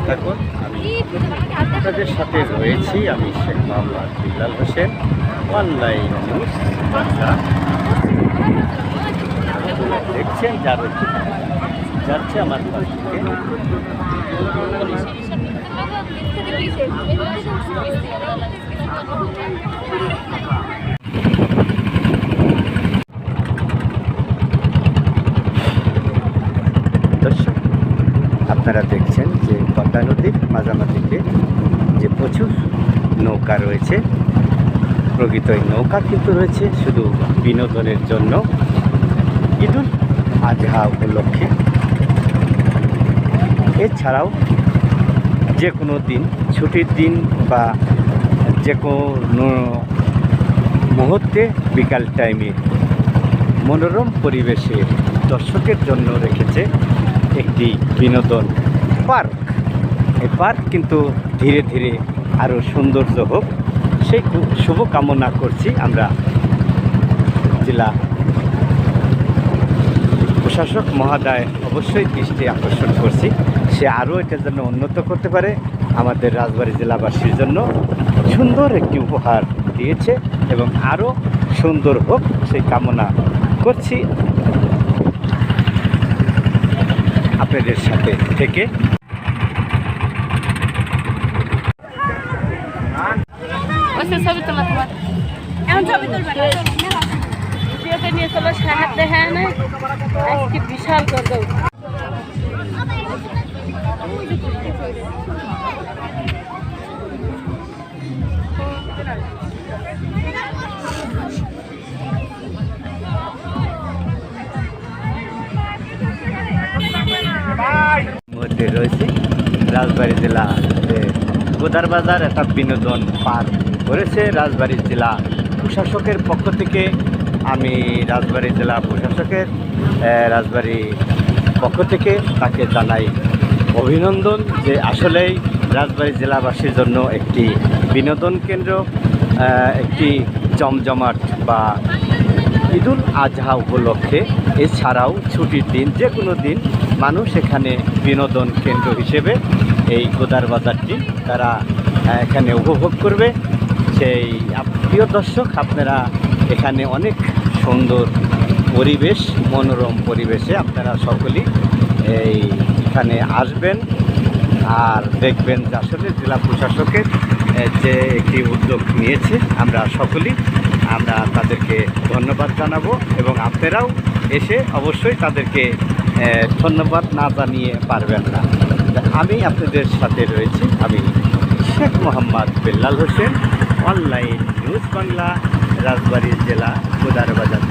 থাকুন। আমি আপনাদের সাথে রয়েছি, আমি শেখ মোহাম্মদ বিল্লাল হোসেন, অনলাইন নিউজ বাংলা। দেখছেন যাচ্ছে আমার পাশ থেকে। দর্শক, আপনারা দেখছেন যে পদ্মা নদীর মাঝামাঝিতে যে প্রচুর নৌকা রয়েছে। প্রকৃত এই নৌকা কিন্তু রয়েছে শুধু বিনোদনের জন্য, ঈদুল আজহা উপলক্ষে। এছাড়াও যে কোনো দিন, ছুটির দিন বা যে কোনো মুহূর্তে বিকাল টাইমে মনোরম পরিবেশে দর্শকের জন্য রেখেছে একটি বিনোদন পার্ক। এই পার্ক কিন্তু ধীরে ধীরে আরও সৌন্দর্য হোক, সেই শুভকামনা করছি। আমরা জেলা প্রশাসক মহোদয় অবশ্যই দৃষ্টি আকর্ষণ করছি, সে আরও এটার জন্য উন্নত করতে পারে, আমাদের রাজবাড়ী জেলাবাসীর জন্য সুন্দর একটি উপহার দিয়েছে এবং আরও সুন্দর হোক সেই কামনা করছি আপনাদের সাথে থেকে। নিয়ে চলো সাহায্য দেখায় না, আজকে বিশাল করবো। মধ্যে রয়েছে রাজবাড়ী জেলা গোদার বাজার একটা বিনোদন পার্ক করেছে রাজবাড়ী জেলা প্রশাসকের পক্ষ থেকে। আমি রাজবাড়ী জেলা প্রশাসকের রাজবাড়ী পক্ষ থেকে তাকে জানাই অভিনন্দন যে আসলেই রাজবাড়ী জেলাবাসীর জন্য একটি বিনোদন কেন্দ্র, একটি জমজমাট বা ঈদুল আজহা উপলক্ষে এছাড়াও ছুটির দিন যে কোনো দিন মানুষ এখানে বিনোদন কেন্দ্র হিসেবে এই গোদার বাজারটি তারা এখানে উপভোগ করবে। সেই প্রিয় দর্শক, আপনারা এখানে অনেক সুন্দর পরিবেশ, মনোরম পরিবেশে আপনারা সকলেই এখানে আসবেন আর দেখবেন যে আসলে জেলা প্রশাসকের যে একটি উদ্যোগ নিয়েছে আমরা সকলেই তাদেরকে ধন্যবাদ জানাবো এবং আপনারাও এসে অবশ্যই তাদেরকে ধন্যবাদ না জানিয়ে পারবেন না। আমি আপনাদের সাথে রয়েছি, আমি শেখ মোহাম্মদ বিল্লাল হোসেন, অনলাইন নিউজ বাংলা, রাজবাড়ী জেলা গোদার বাজার।